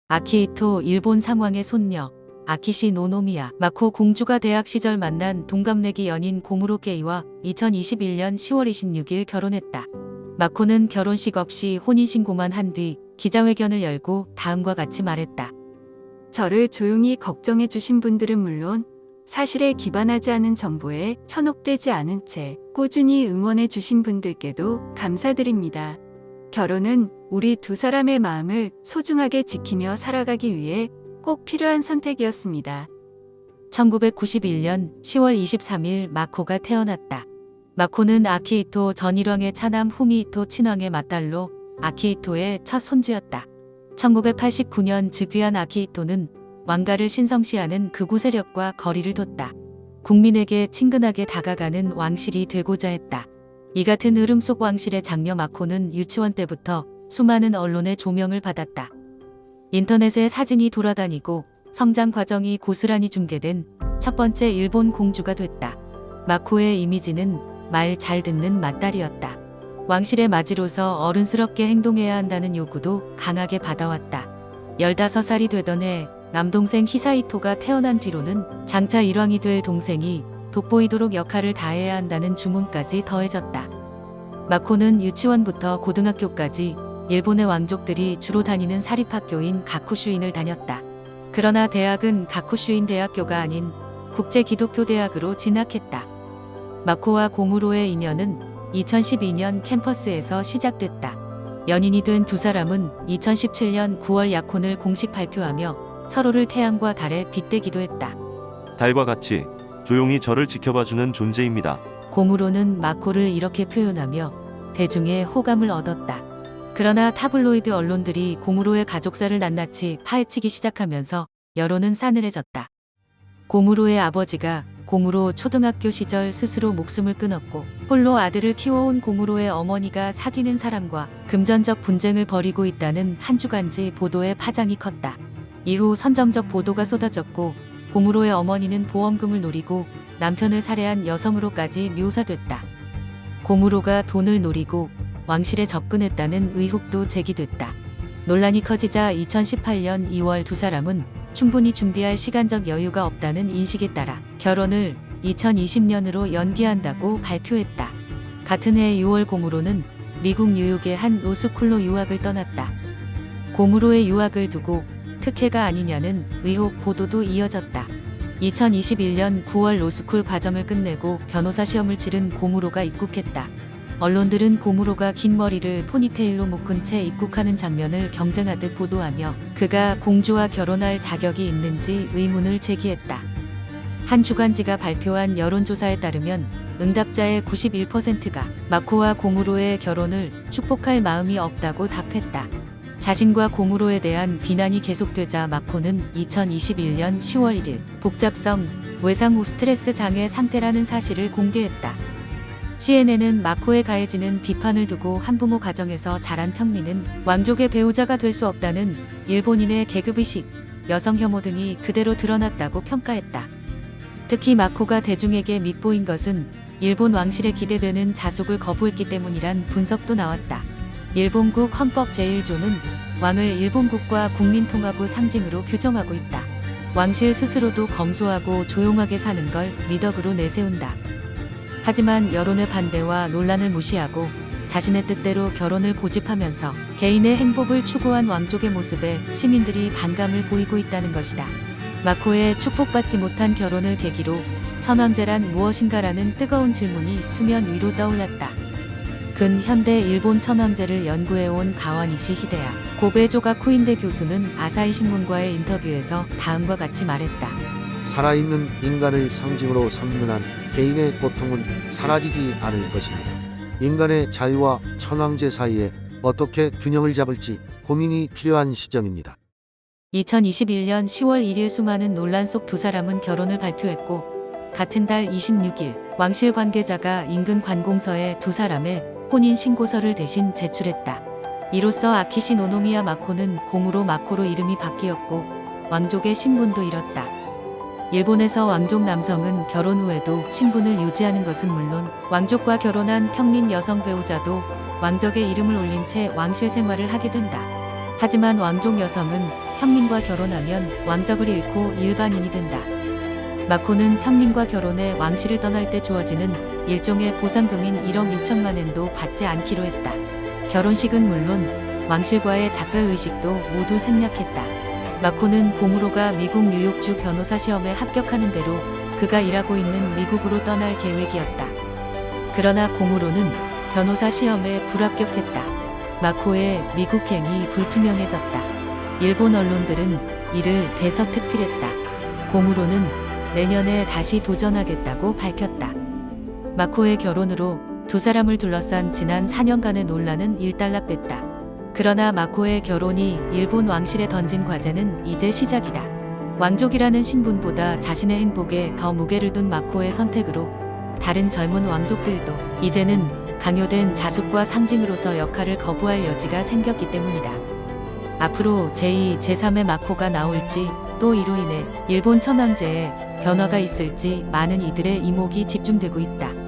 아키히토 일본 상왕의 손녀 아키시 노노미야 마코 공주가 대학 시절 만난 동갑내기 연인 고무로 게이와 2021년 10월 26일 결혼했다. 마코는 결혼식 없이 혼인신고만 한 뒤 기자회견을 열고 다음과 같이 말했다. 저를 조용히 걱정해 주신 분들은 물론 사실에 기반하지 않은 정보에 현혹되지 않은 채 꾸준히 응원해 주신 분들께도 감사드립니다. 결혼은 우리 두 사람의 마음을 소중하게 지키며 살아가기 위해 꼭 필요한 선택이었습니다. 1991년 10월 23일 마코가 태어났다. 마코는 아키히토 전일왕의 차남 후미히토 친왕의 맏딸로 아키히토의 첫 손주였다. 1989년 즉위한 아키히토는 왕가를 신성시하는 극우 세력과 거리를 뒀다. 국민에게 친근하게 다가가는 왕실이 되고자 했다. 이 같은 흐름 속 왕실의 장녀 마코는 유치원 때부터 수많은 언론의 조명을 받았다. 인터넷에 사진이 돌아다니고 성장 과정이 고스란히 중계된 첫 번째 일본 공주가 됐다. 마코의 이미지는 말 잘 듣는 맏딸이었다. 왕실의 맞이로서 어른스럽게 행동해야 한다는 요구도 강하게 받아왔다. 15살이 되던 해 남동생 히사히토가 태어난 뒤로는 장차 일왕이 될 동생이 돋보이도록 역할을 다해야 한다는 주문까지 더해졌다. 마코는 유치원부터 고등학교까지 일본의 왕족들이 주로 다니는 사립학교인 가쿠슈인을 다녔다. 그러나 대학은 가쿠슈인 대학교가 아닌 국제기독교대학으로 진학했다. 마코와 고무로의 인연은 2012년 캠퍼스에서 시작됐다. 연인이 된 두 사람은 2017년 9월 약혼을 공식 발표하며 서로를 태양과 달에 빗대기도 했다. 달과 같이 조용히 저를 지켜봐주는 존재입니다. 고무로는 마코를 이렇게 표현하며 대중의 호감을 얻었다. 그러나 타블로이드 언론들이 고무로의 가족사를 낱낱이 파헤치기 시작하면서 여론은 싸늘해졌다. 고무로의 아버지가 고무로 초등학교 시절 스스로 목숨을 끊었고 홀로 아들을 키워온 고무로의 어머니가 사귀는 사람과 금전적 분쟁을 벌이고 있다는 한 주간지 보도의 파장이 컸다. 이후 선정적 보도가 쏟아졌고 고무로의 어머니는 보험금을 노리고 남편을 살해한 여성으로까지 묘사됐다. 고무로가 돈을 노리고 왕실에 접근했다는 의혹도 제기됐다. 논란이 커지자 2018년 2월 두 사람은 충분히 준비할 시간적 여유가 없다는 인식에 따라 결혼을 2020년으로 연기한다고 발표했다. 같은 해 6월 고무로는 미국 뉴욕의 한 로스쿨로 유학을 떠났다. 고무로의 유학을 두고 특혜가 아니냐는 의혹 보도도 이어졌다. 2021년 9월 로스쿨 과정을 끝내고 변호사 시험을 치른 고무로가 입국했다. 언론들은 고무로가 긴 머리를 포니테일로 묶은 채 입국하는 장면을 경쟁하듯 보도하며 그가 공주와 결혼할 자격이 있는지 의문을 제기했다. 한 주간지가 발표한 여론조사에 따르면 응답자의 91%가 마코와 고무로의 결혼을 축복할 마음이 없다고 답했다. 자신과 고무로에 대한 비난이 계속되자 마코는 2021년 10월 1일 복잡성 외상 후 스트레스 장애 상태라는 사실을 공개했다. CNN은 마코에 가해지는 비판을 두고 한부모 가정에서 자란 평민은 왕족의 배우자가 될 수 없다는 일본인의 계급의식, 여성 혐오 등이 그대로 드러났다고 평가했다. 특히 마코가 대중에게 밉보인 것은 일본 왕실에 기대되는 자숙을 거부했기 때문이란 분석도 나왔다. 일본국 헌법 제1조는 왕을 일본국과 국민통합의 상징으로 규정하고 있다. 왕실 스스로도 검소하고 조용하게 사는 걸 미덕으로 내세운다. 하지만 여론의 반대와 논란을 무시하고 자신의 뜻대로 결혼을 고집하면서 개인의 행복을 추구한 왕족의 모습에 시민들이 반감을 보이고 있다는 것이다. 마코의 축복받지 못한 결혼을 계기로 천황제란 무엇인가라는 뜨거운 질문이 수면 위로 떠올랐다. 근현대 일본 천황제를 연구해온 가와니시 히데야 고베 조가쿠인대 교수는 아사히 신문과의 인터뷰에서 다음과 같이 말했다. 살아있는 인간을 상징으로 삼는 한 개인의 고통은 사라지지 않을 것입니다. 인간의 자유와 천황제 사이에 어떻게 균형을 잡을지 고민이 필요한 시점입니다. 2021년 10월 1일 수많은 논란 속 두 사람은 결혼을 발표했고 같은 달 26일 왕실 관계자가 인근 관공서에 두 사람의 혼인 신고서를 대신 제출했다. 이로써 아키시 노노미야 마코는 고무로 마코로 이름이 바뀌었고 왕족의 신분도 잃었다. 일본에서 왕족 남성은 결혼 후에도 신분을 유지하는 것은 물론 왕족과 결혼한 평민 여성 배우자도 왕족의 이름을 올린 채 왕실 생활을 하게 된다. 하지만 왕족 여성은 평민과 결혼하면 왕적을 잃고 일반인이 된다. 마코는 평민과 결혼해 왕실을 떠날 때 주어지는 일종의 보상금인 1억 6천만 엔도 받지 않기로 했다. 결혼식은 물론 왕실과의 작별 의식도 모두 생략했다. 마코는 고무로가 미국 뉴욕주 변호사 시험에 합격하는 대로 그가 일하고 있는 미국으로 떠날 계획이었다. 그러나 고무로는 변호사 시험에 불합격했다. 마코의 미국행이 불투명해졌다. 일본 언론들은 이를 대서특필했다. 고무로는 내년에 다시 도전하겠다고 밝혔다. 마코의 결혼으로 두 사람을 둘러싼 지난 4년간의 논란은 일단락됐다. 그러나 마코의 결혼이 일본 왕실에 던진 과제는 이제 시작이다. 왕족이라는 신분보다 자신의 행복에 더 무게를 둔 마코의 선택으로 다른 젊은 왕족들도 이제는 강요된 자숙과 상징으로서 역할을 거부할 여지가 생겼기 때문이다. 앞으로 제2, 제3의 마코가 나올지 또 이로 인해 일본 천황제에 변화가 있을지 많은 이들의 이목이 집중되고 있다.